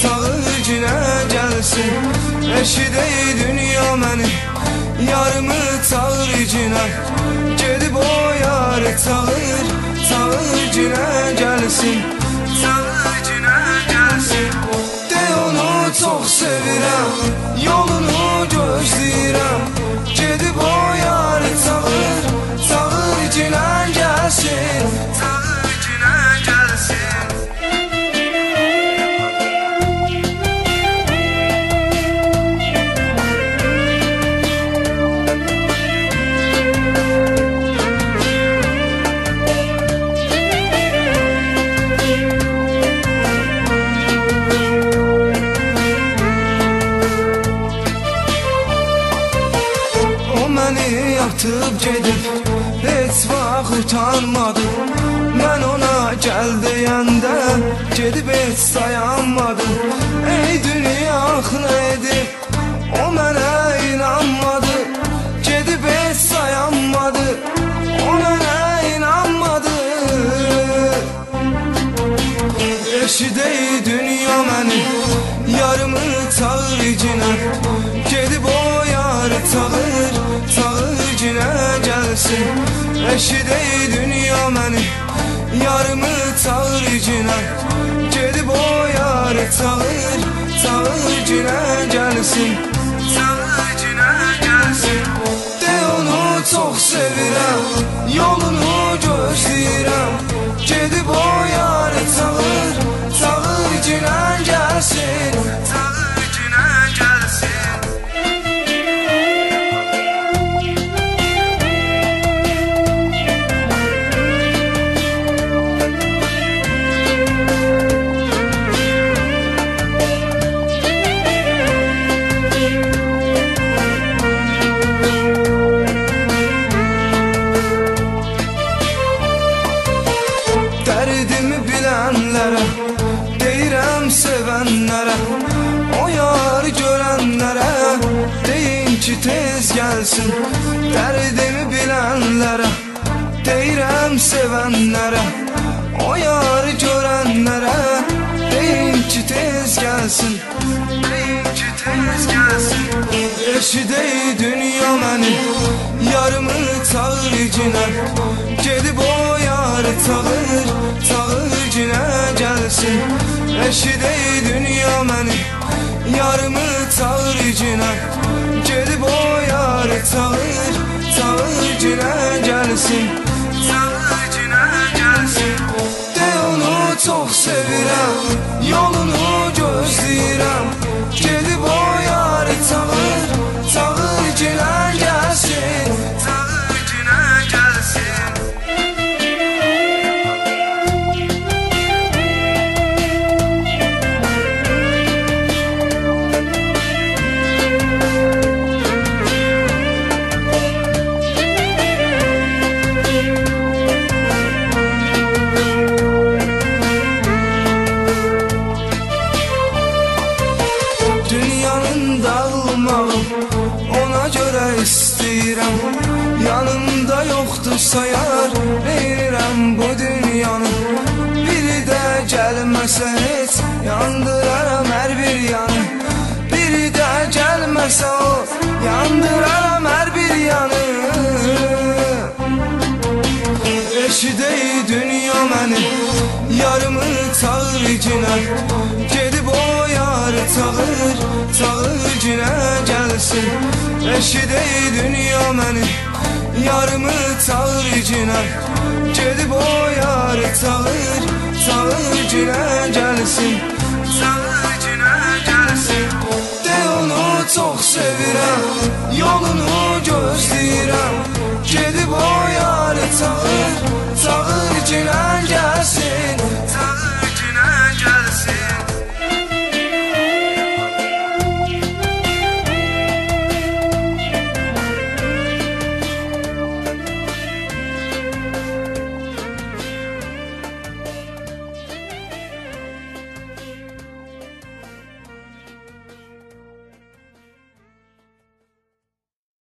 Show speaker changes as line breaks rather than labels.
Çağırcına gəlsin. Eşidey dünya məni, yarımı çağırcına. Gedib o yarı çağır, çağırcına gəlsin. Çağırcına gəlsin. De onu çox sevirəm, yolunu gözləyirəm. Gedib o yarı çağır, çağırcına gəlsin. Çağırcına gəlsin. Məni yatıb gedib, heç vaxt utanmadı. Mən ona gəl deyəndə, gedib heç dayanmadı. Ey dünya axına edib, o mənə inanmadı. Gedib heç dayanmadı, o mənə inanmadı. Eşidey dünya məni, yarımı çağırcına. Gedib o yarı çağır, çağırcına gəlsin. Eşidey dünya məni, yarımı çağırcına. Gedib o yarı çağır, çağırcına gəlsin. Çağırcına gəlsin. De onu çox sevirəm, yolunu gözləyirəm. Gedib o yarı çağır, çağırcına gəlsin. Çağırcına gəlsin. Dərdimi bilənlərə, deyirəm sevənlərə. O yar görənlərə, deyin ki tez gəlsin. Dərdimi bilənlərə, deyirəm sevənlərə. O yar görənlərə, deyin ki tez gəlsin. Deyin ki tez gəlsin. Eşidey dünya məni, yarımı çağırcına. Gedib o yarı çağır, çağırcına gəlsin. Eşidey dünya məni, yarımı çağırcına. Gedib o yarı çağır, çağırcına gəlsin. Çağırcına gəlsin. De onu çox sevirəm, yolunu gözləyirəm. Gedib o yarı çağır, çağırcına gəlsin. Çağırcına gəlsin. Dünyanın dağılmağı, ona görə istəyirəm. Yanımda yoxdur sayar, verirəm bu dünyanı. Biri də gəlməsə heç, yandıraram hər bir yanı. Biri də gəlməsə o, yandıraram hər bir yanı. Eşidey dünya məni, yarımı çağırcına. Gedib o yarı çağır, çağırcına gəlsin. Eşidey dünya məni, yarımı çağırcına. Gedib o yarı çağır, çağırcına gəlsin.